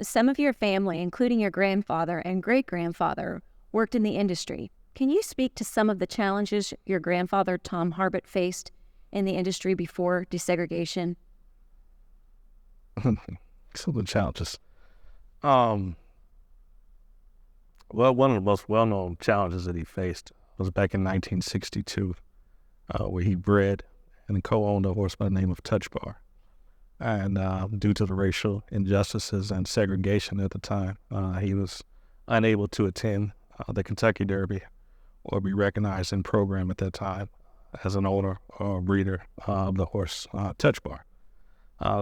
Some of your family, including your grandfather and great-grandfather, worked in the industry. Can you speak to some of the challenges your grandfather, Tom Harbut, faced in the industry before desegregation? Some of the challenges. Um, well, one of the most well-known challenges that he faced was back in 1962, where he bred and co-owned a horse by the name of Touch Bar. And due to the racial injustices and segregation at the time, he was unable to attend the Kentucky Derby or be recognized in program at that time as an owner or breeder of the horse Touch Bar.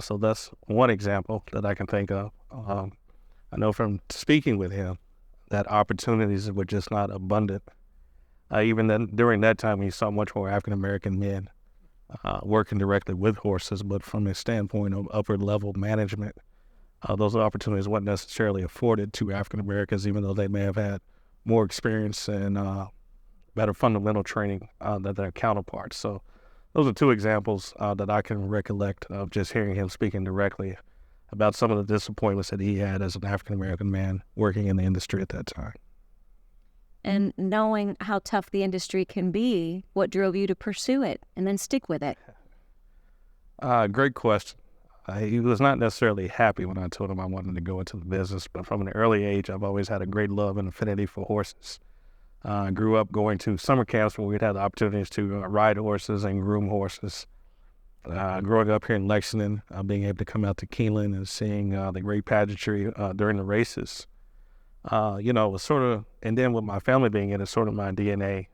So that's one example that I can think of. I know from speaking with him that opportunities were just not abundant. Even then, during that time, he saw much more African-American men working directly with horses, but from a standpoint of upper level management, those opportunities weren't necessarily afforded to African Americans, even though they may have had more experience and better fundamental training than their counterparts. So those are two examples that I can recollect of just hearing him speaking directly about some of the disappointments that he had as an African American man working in the industry at that time. And knowing how tough the industry can be, what drove you to pursue it and then stick with it? Great question. He was not necessarily happy when I told him I wanted to go into the business, but from an early age, I've always had a great love and affinity for horses. I grew up going to summer camps where we'd have the opportunities to ride horses and groom horses. Growing up here in Lexington, being able to come out to Keeneland and seeing the great pageantry during the races. It was sort of, and then with my family being in it, sort of my DNA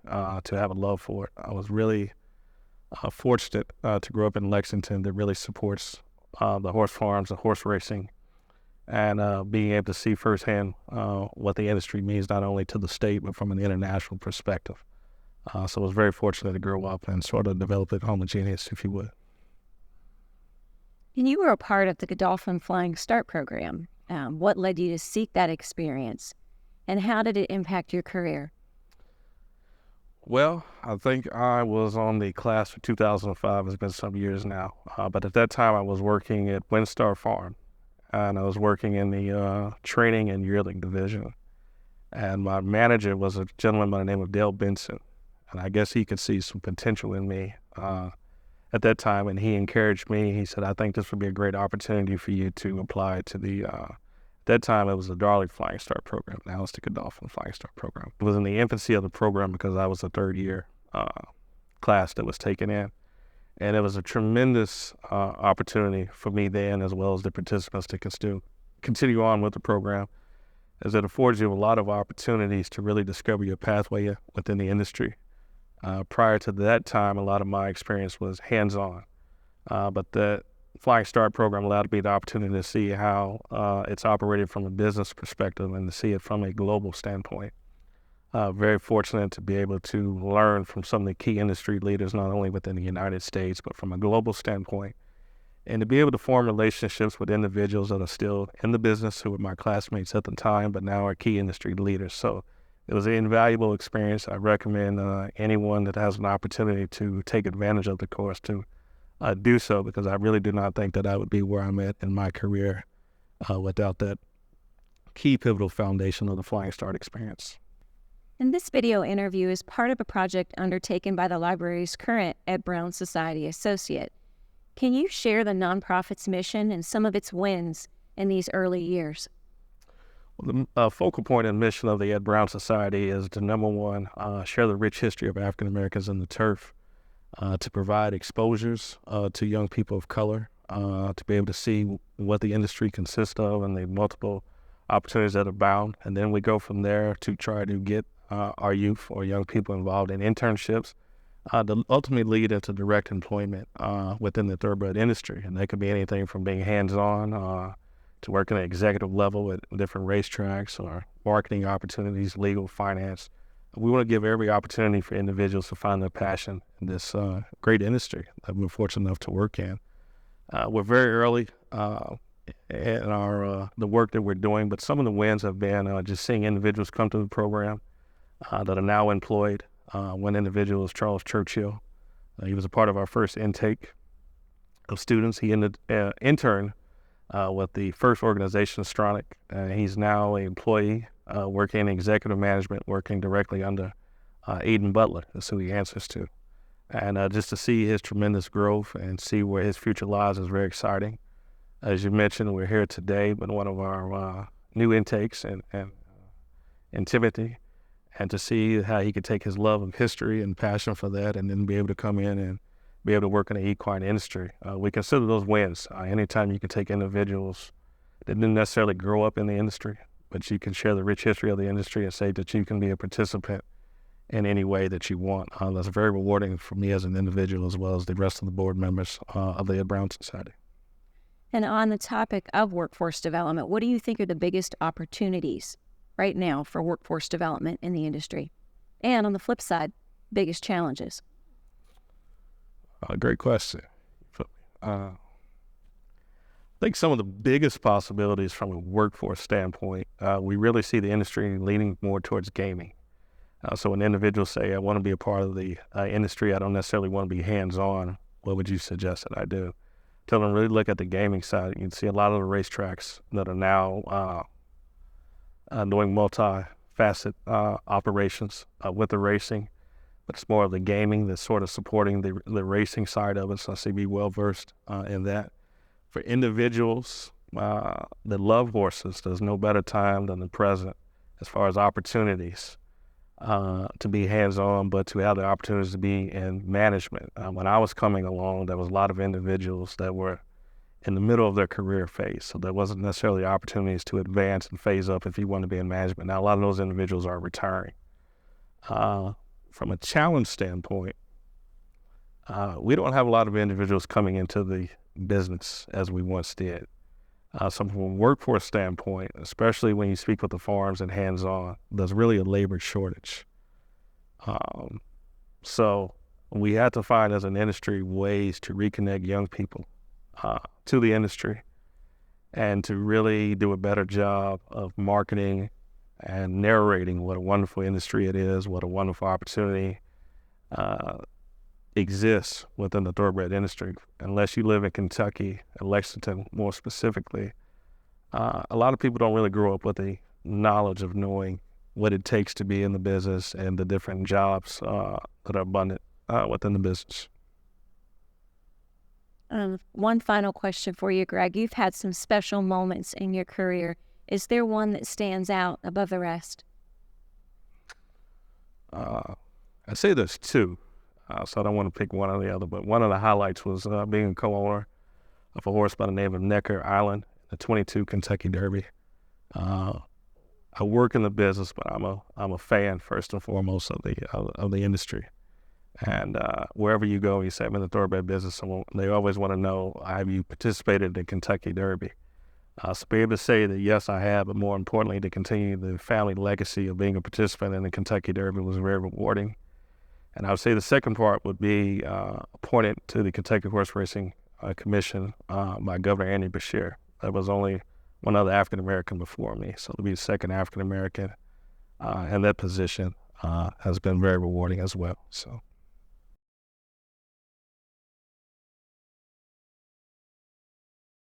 to have a love for it. I was really fortunate to grow up in Lexington that really supports the horse farms, the horse racing, and being able to see firsthand what the industry means not only to the state, but from an international perspective. So I was very fortunate to grow up and sort of develop it homogeneous, if you would. And you were a part of the Gallopin Flying Start program. What led you to seek that experience, and how did it impact your career? Well, I think I was on the class for 2005. It's been some years now. But at that time, I was working at WinStar Farm, and I was working in the training and yearling division. And my manager was a gentleman by the name of Dale Benson, and I guess he could see some potential in me at that time, and he encouraged me. He said, I think this would be a great opportunity for you to apply to the, at that time it was the Gallopin Flying Start program. Now it's the Gallopin Flying Start program. It was in the infancy of the program because I was a third year class that was taken in. And it was a tremendous opportunity for me then, as well as the participants, to continue on with the program, as it affords you a lot of opportunities to really discover your pathway within the industry. Prior to that time, a lot of my experience was hands-on, but the Flying Start program allowed me the opportunity to see how it's operated from a business perspective and to see it from a global standpoint. Very fortunate to be able to learn from some of the key industry leaders, not only within the United States, but from a global standpoint, and to be able to form relationships with individuals that are still in the business who were my classmates at the time, but now are key industry leaders. So it was an invaluable experience. I recommend anyone that has an opportunity to take advantage of the course to do so, because I really do not think that I would be where I'm at in my career without that key pivotal foundation of the Flying Start experience. And this video interview is part of a project undertaken by the library's current Ed Brown Society associate. Can you share the nonprofit's mission and some of its wins in these early years? Well, the focal point and mission of the Ed Brown Society is to, number one, share the rich history of African Americans in the turf, to provide exposures to young people of color, to be able to see what the industry consists of and the multiple opportunities that abound. And then we go from there to try to get our youth or young people involved in internships to ultimately lead into direct employment within the thoroughbred industry. And that could be anything from being hands-on to working at executive level at different racetracks or marketing opportunities, legal, finance. We want to give every opportunity for individuals to find their passion in this great industry that we're fortunate enough to work in. We're very early in our the work that we're doing, but some of the wins have been just seeing individuals come to the program that are now employed. One individual is Charles Churchill. He was a part of our first intake of students. He interned with the first organization, Stronach. He's now an employee working in executive management, working directly under Aiden Butler. That's who he answers to. And just to see his tremendous growth and see where his future lies is very exciting. As you mentioned, we're here today with one of our new intakes in Timothy, and to see how he could take his love of history and passion for that and then be able to come in and be able to work in the equine industry. We consider those wins. Anytime you can take individuals that didn't necessarily grow up in the industry, but you can share the rich history of the industry and say that you can be a participant in any way that you want. That's very rewarding for me as an individual, as well as the rest of the board members of the Ed Brown Society. And on the topic of workforce development, what do you think are the biggest opportunities right now for workforce development in the industry? And on the flip side, biggest challenges? Great question. I think some of the biggest possibilities from a workforce standpoint, we really see the industry leaning more towards gaming. So when individuals say, I want to be a part of the industry, I don't necessarily want to be hands-on, what would you suggest that I do? Tell them really look at the gaming side. You can see a lot of the racetracks that are now doing multi-facet operations with the racing, but it's more of the gaming that's sort of supporting the racing side of it, so I see be well-versed in that. For individuals that love horses, there's no better time than the present as far as opportunities to be hands-on, but to have the opportunities to be in management. When I was coming along, there was a lot of individuals that were in the middle of their career phase, so there wasn't necessarily opportunities to advance and phase up if you want to be in management. Now, a lot of those individuals are retiring. From a challenge standpoint, we don't have a lot of individuals coming into the business as we once did. So from a workforce standpoint, especially when you speak with the farms and hands-on, there's really a labor shortage. So we had to find as an industry ways to reconnect young people to the industry and to really do a better job of marketing and narrating what a wonderful industry it is, what a wonderful opportunity exists within the thoroughbred industry. Unless you live in Kentucky, and Lexington more specifically, a lot of people don't really grow up with the knowledge of knowing what it takes to be in the business and the different jobs that are abundant within the business. One final question for you, Greg. You've had some special moments in your career. Is there one that stands out above the rest? I'd say there's two, so I don't want to pick one or the other, but one of the highlights was being a co-owner of a horse by the name of Necker Island, the 22 Kentucky Derby. I work in the business, but I'm a fan first and foremost of the industry. And wherever you go, you say I'm in the thoroughbred business, they always want to know, have you participated in the Kentucky Derby? So be able to say that yes, I have, but more importantly, to continue the family legacy of being a participant in the Kentucky Derby was very rewarding. And I would say the second part would be appointed to the Kentucky Horse Racing Commission by Governor Andy Beshear. There was only one other African-American before me, so to be the second African-American in that position has been very rewarding as well. So.